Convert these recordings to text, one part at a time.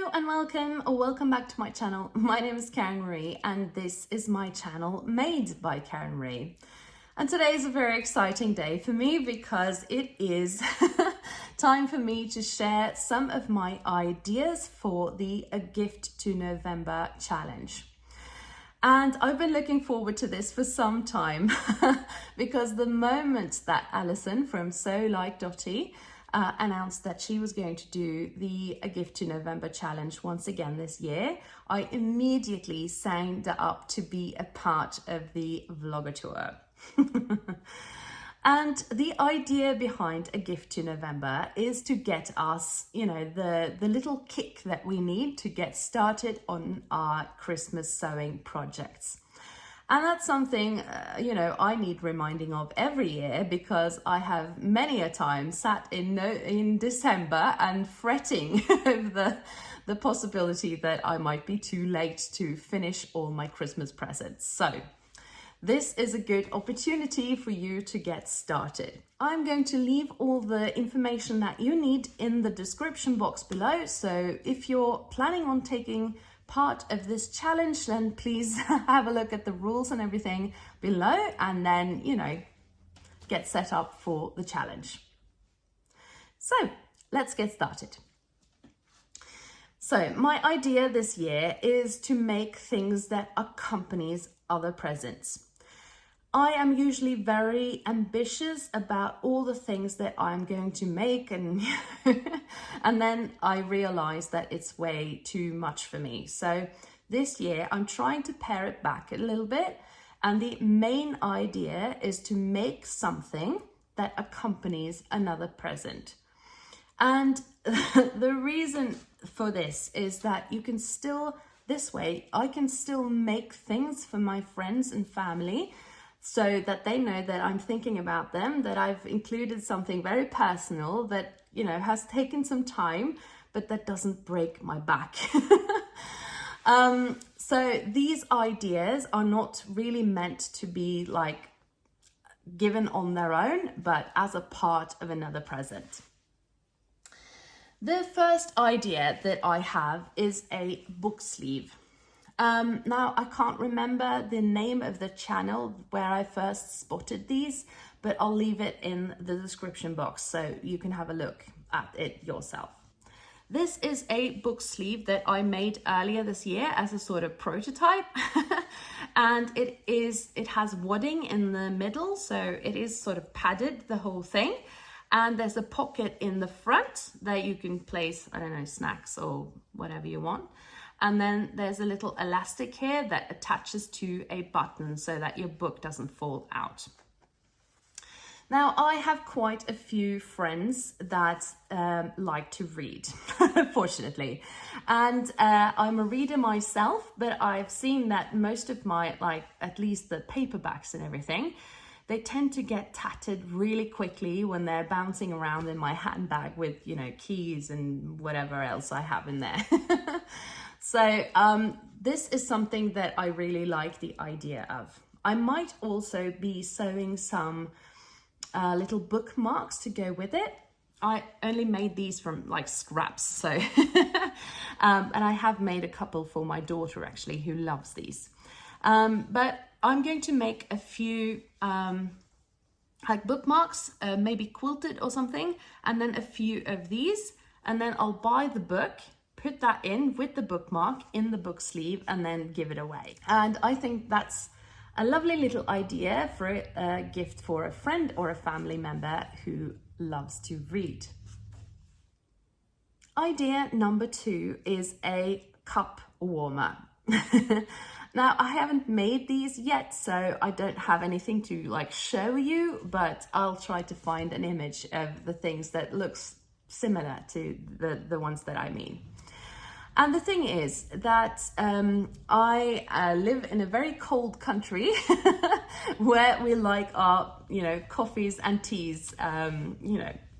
Hello and welcome or welcome back to my channel. My name is Karen Marie and this is my channel made by Karen Marie. And today is a very exciting day for me because it is time for me to share some of my ideas for the A Gift to November challenge. And I've been looking forward to this for some time because the moment that Alison from Sew Like Dotty announced that she was going to do the A Gift to November challenge once again this year, I immediately signed up to be a part of the vlogger tour. And the idea behind A Gift to November is to get us, the little kick that we need to get started on our Christmas sewing projects. And that's something, I need reminding of every year because I have many a time sat in December and fretting over the possibility that I might be too late to finish all my Christmas presents. So this is a good opportunity for you to get started. I'm going to leave all the information that you need in the description box below. So if you're planning on taking part of this challenge, then please have a look at the rules and everything below and then, get set up for the challenge. So let's get started. So my idea this year is to make things that accompanies other presents. I am usually very ambitious about all the things that I'm going to make and then I realize that it's way too much for me. So this year I'm trying to pare it back a little bit, and the main idea is to make something that accompanies another present. And the reason for this is that I can still make things for my friends and family, so that they know that I'm thinking about them, that I've included something very personal that, has taken some time, but that doesn't break my back. So these ideas are not really meant to be given on their own, but as a part of another present. The first idea that I have is a book sleeve. Now, I can't remember the name of the channel where I first spotted these, but I'll leave it in the description box so you can have a look at it yourself. This is a book sleeve that I made earlier this year as a sort of prototype. And it has wadding in the middle, so it is sort of padded, the whole thing. And there's a pocket in the front that you can place, snacks or whatever you want. And then there's a little elastic here that attaches to a button so that your book doesn't fall out. Now, I have quite a few friends that like to read, fortunately. And I'm a reader myself, but I've seen that most of my, at least the paperbacks and everything, they tend to get tattered really quickly when they're bouncing around in my handbag with, keys and whatever else I have in there. So this is something that I really like the idea of. I might also be sewing some little bookmarks to go with it. I only made these from scraps, so and I have made a couple for my daughter actually, who loves these. But I'm going to make a few bookmarks, maybe quilted or something, and then a few of these, and then I'll buy the book, put that in with the bookmark in the book sleeve, and then give it away. And I think that's a lovely little idea for a gift for a friend or a family member who loves to read. Idea number 2 is a cup warmer. Now, I haven't made these yet, so I don't have anything to show you, but I'll try to find an image of the things that looks similar to the ones that I mean. And the thing is that I live in a very cold country where we like our, coffees and teas,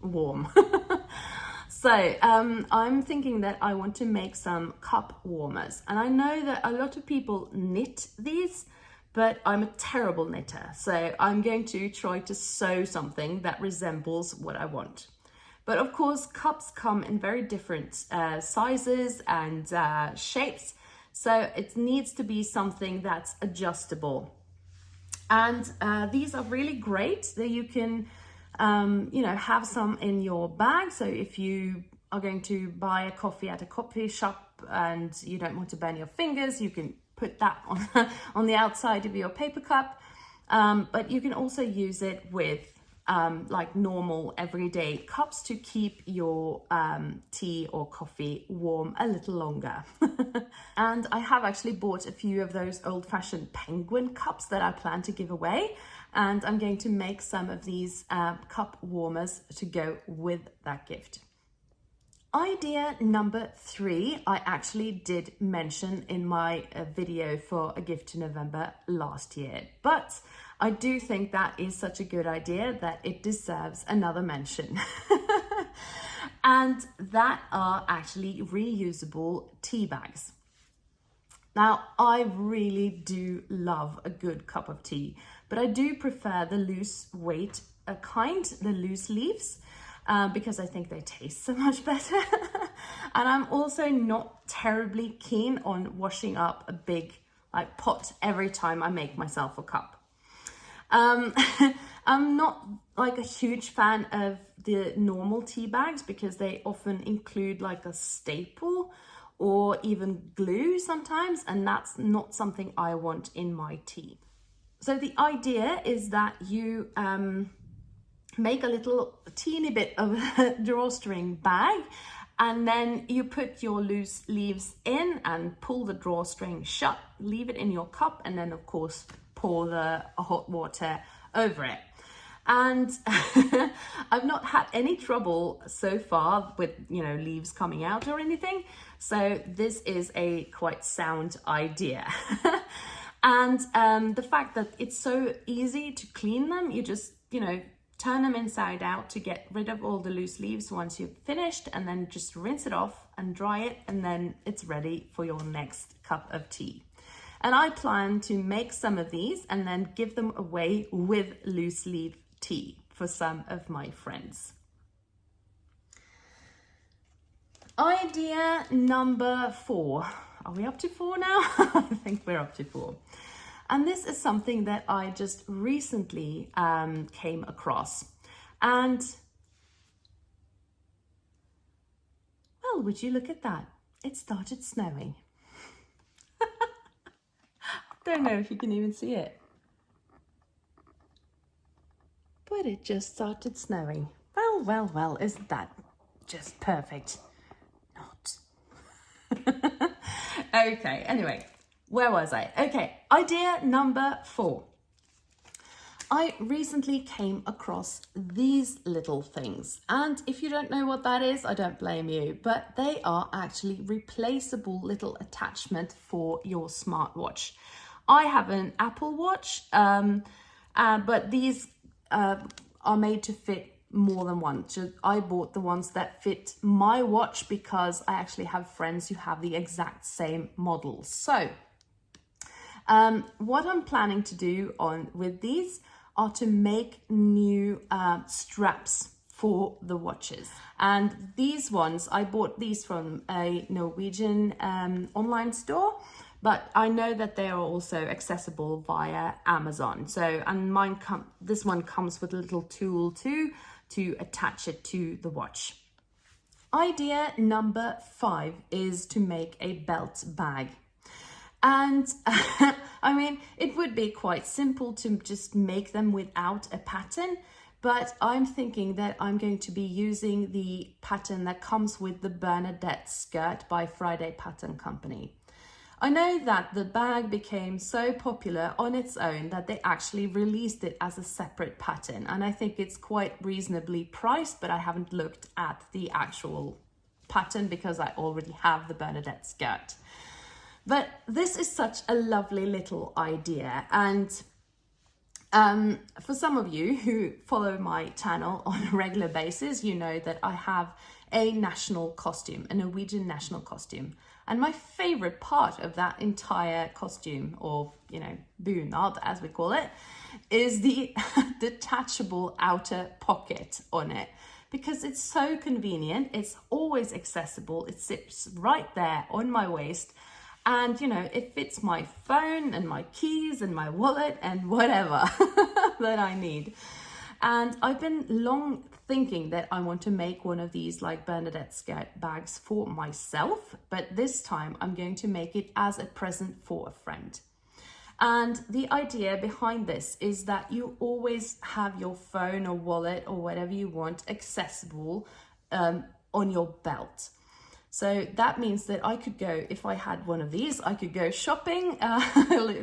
warm. So I'm thinking that I want to make some cup warmers. And I know that a lot of people knit these, but I'm a terrible knitter. So I'm going to try to sew something that resembles what I want. But of course, cups come in very different sizes and shapes. So it needs to be something that's adjustable. And these are really great that you can, have some in your bag. So if you are going to buy a coffee at a coffee shop and you don't want to burn your fingers, you can put that on the outside of your paper cup. But you can also use it with like normal everyday cups to keep your tea or coffee warm a little longer. And I have actually bought a few of those old-fashioned penguin cups that I plan to give away, and I'm going to make some of these cup warmers to go with that gift. Idea number 3, I actually did mention in my video for a gift to November last year, but I do think that is such a good idea that it deserves another mention. And that are actually reusable tea bags. Now, I really do love a good cup of tea, but I do prefer the loose weight kind, the loose leaves, because I think they taste so much better. And I'm also not terribly keen on washing up a big pot every time I make myself a cup. I'm not like a huge fan of the normal tea bags because they often include like a staple or even glue sometimes, and that's not something I want in my tea. So the idea is that you make a little teeny bit of a drawstring bag, and then you put your loose leaves in and pull the drawstring shut, leave it in your cup, and then of course pour the hot water over it. And I've not had any trouble so far with, leaves coming out or anything. So this is a quite sound idea. And the fact that it's so easy to clean them, you just, turn them inside out to get rid of all the loose leaves once you've finished, and then just rinse it off and dry it, and then it's ready for your next cup of tea. And I plan to make some of these and then give them away with loose leaf tea for some of my friends. Idea number 4. Are we up to 4 now? I think we're up to 4. And this is something that I just recently came across. And, well, would you look at that? It started snowing. Don't know if you can even see it. But it just started snowing. Well, isn't that just perfect? Not. Okay, anyway, where was I? Okay, idea number 4. I recently came across these little things, and if you don't know what that is, I don't blame you, but they are actually replaceable little attachment for your smartwatch. I have an Apple Watch, but these are made to fit more than one. So I bought the ones that fit my watch because I actually have friends who have the exact same model. So what I'm planning to do with these are to make new straps for the watches. And these ones, I bought these from a Norwegian online store, but I know that they are also accessible via Amazon. So, and this one comes with a little tool too to attach it to the watch. Idea number 5 is to make a belt bag. And I mean, it would be quite simple to just make them without a pattern, but I'm thinking that I'm going to be using the pattern that comes with the Bernadette skirt by Friday Pattern Company. I know that the bag became so popular on its own that they actually released it as a separate pattern, and I think it's quite reasonably priced, but I haven't looked at the actual pattern because I already have the Bernadette skirt. But this is such a lovely little idea, and for some of you who follow my channel on a regular basis, you know that I have a national costume, a Norwegian national costume. And my favorite part of that entire costume, or, bunad as we call it, is the detachable outer pocket on it. because it's so convenient. It's always accessible. It sits right there on my waist. And, you know, it fits my phone and my keys and my wallet and whatever that I need. And I've been long thinking that I want to make one of these like Bernadette skirt bags for myself, but this time I'm going to make it as a present for a friend. And the idea behind this is that you always have your phone or wallet or whatever you want accessible on your belt. So that means that I could go, if I had one of these, I could go shopping,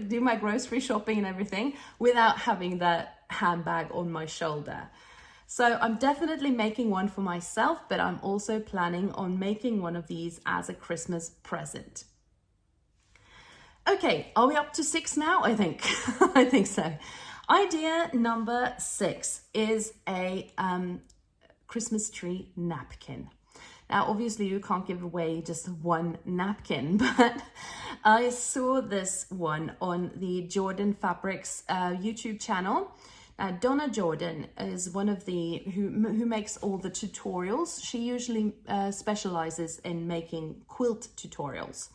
do my grocery shopping and everything without having that handbag on my shoulder. So I'm definitely making one for myself, but I'm also planning on making one of these as a Christmas present. Okay, are we up to 6 now? I think. I think so. Idea number 6 is a Christmas tree napkin. Now, obviously, you can't give away just one napkin, but I saw this one on the Jordan Fabrics YouTube channel. Donna Jordan is one of the who makes all the tutorials. She usually specializes in making quilt tutorials.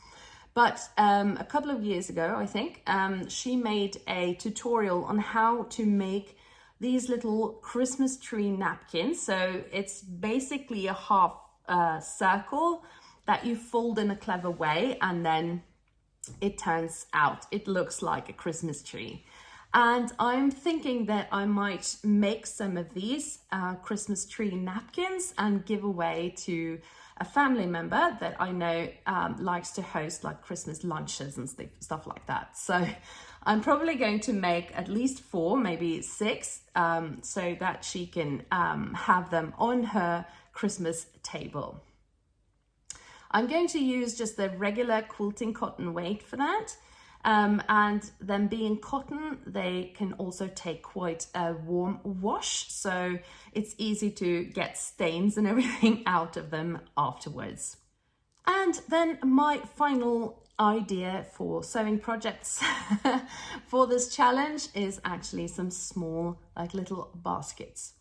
But a couple of years ago, I think, she made a tutorial on how to make these little Christmas tree napkins. So it's basically a half circle that you fold in a clever way, and then it turns out, it looks like a Christmas tree. And I'm thinking that I might make some of these Christmas tree napkins and give away to a family member that I know likes to host like Christmas lunches and stuff like that. So I'm probably going to make at least 4, maybe 6, so that she can have them on her Christmas table. I'm going to use just the regular quilting cotton weight for that. And then being cotton, they can also take quite a warm wash. So it's easy to get stains and everything out of them afterwards. And then my final idea for sewing projects for this challenge is actually some small, like little baskets.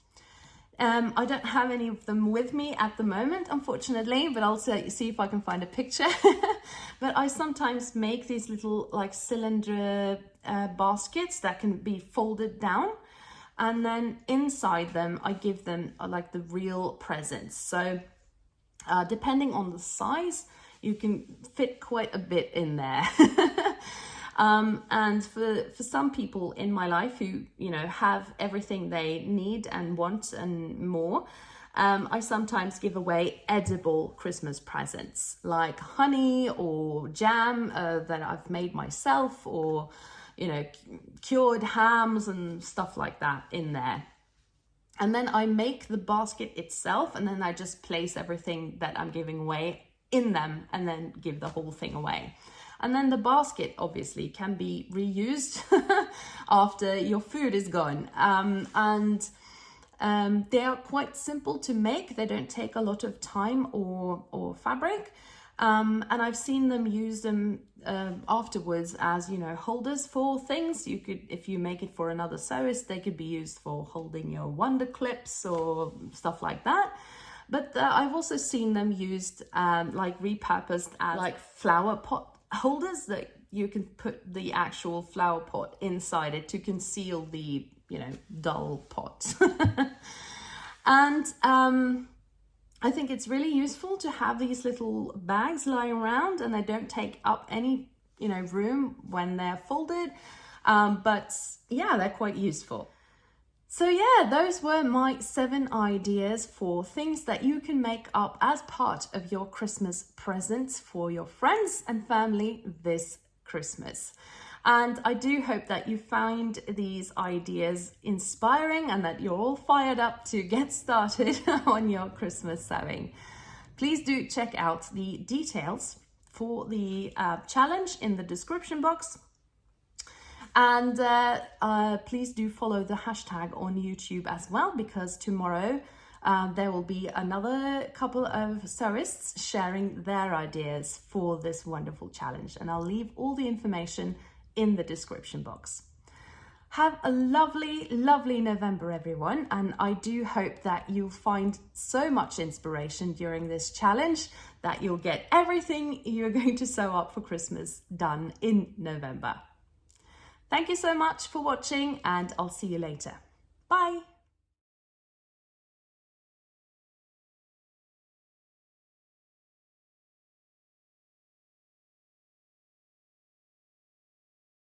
I don't have any of them with me at the moment, unfortunately, but I'll see if I can find a picture. But I sometimes make these little like cylinder baskets that can be folded down. And then inside them, I give them like the real presents. So depending on the size, you can fit quite a bit in there. And for some people in my life who, you know, have everything they need and want and more, I sometimes give away edible Christmas presents like honey or jam that I've made myself, or, you know, cured hams and stuff like that in there. And then I make the basket itself, and then I just place everything that I'm giving away in them and then give the whole thing away. And then the basket obviously can be reused after your food is gone. They are quite simple to make. They don't take a lot of time or fabric. And I've seen them use them afterwards as, you know, holders for things. You could, if you make it for another sewist, they could be used for holding your wonder clips or stuff like that. But I've also seen them used like repurposed as like flower pot holders that you can put the actual flower pot inside it to conceal the, you know, dull pot. And I think it's really useful to have these little bags lying around, and they don't take up any, you know, room when they're folded. But yeah, they're quite useful. So yeah, those were my 7 ideas for things that you can make up as part of your Christmas presents for your friends and family this Christmas. And I do hope that you find these ideas inspiring and that you're all fired up to get started on your Christmas sewing. Please do check out the details for the challenge in the description box. And please do follow the hashtag on YouTube as well, because tomorrow there will be another couple of sewists sharing their ideas for this wonderful challenge. And I'll leave all the information in the description box. Have a lovely, lovely November, everyone. And I do hope that you'll find so much inspiration during this challenge that you'll get everything you're going to sew up for Christmas done in November. Thank you so much for watching, and I'll see you later. Bye.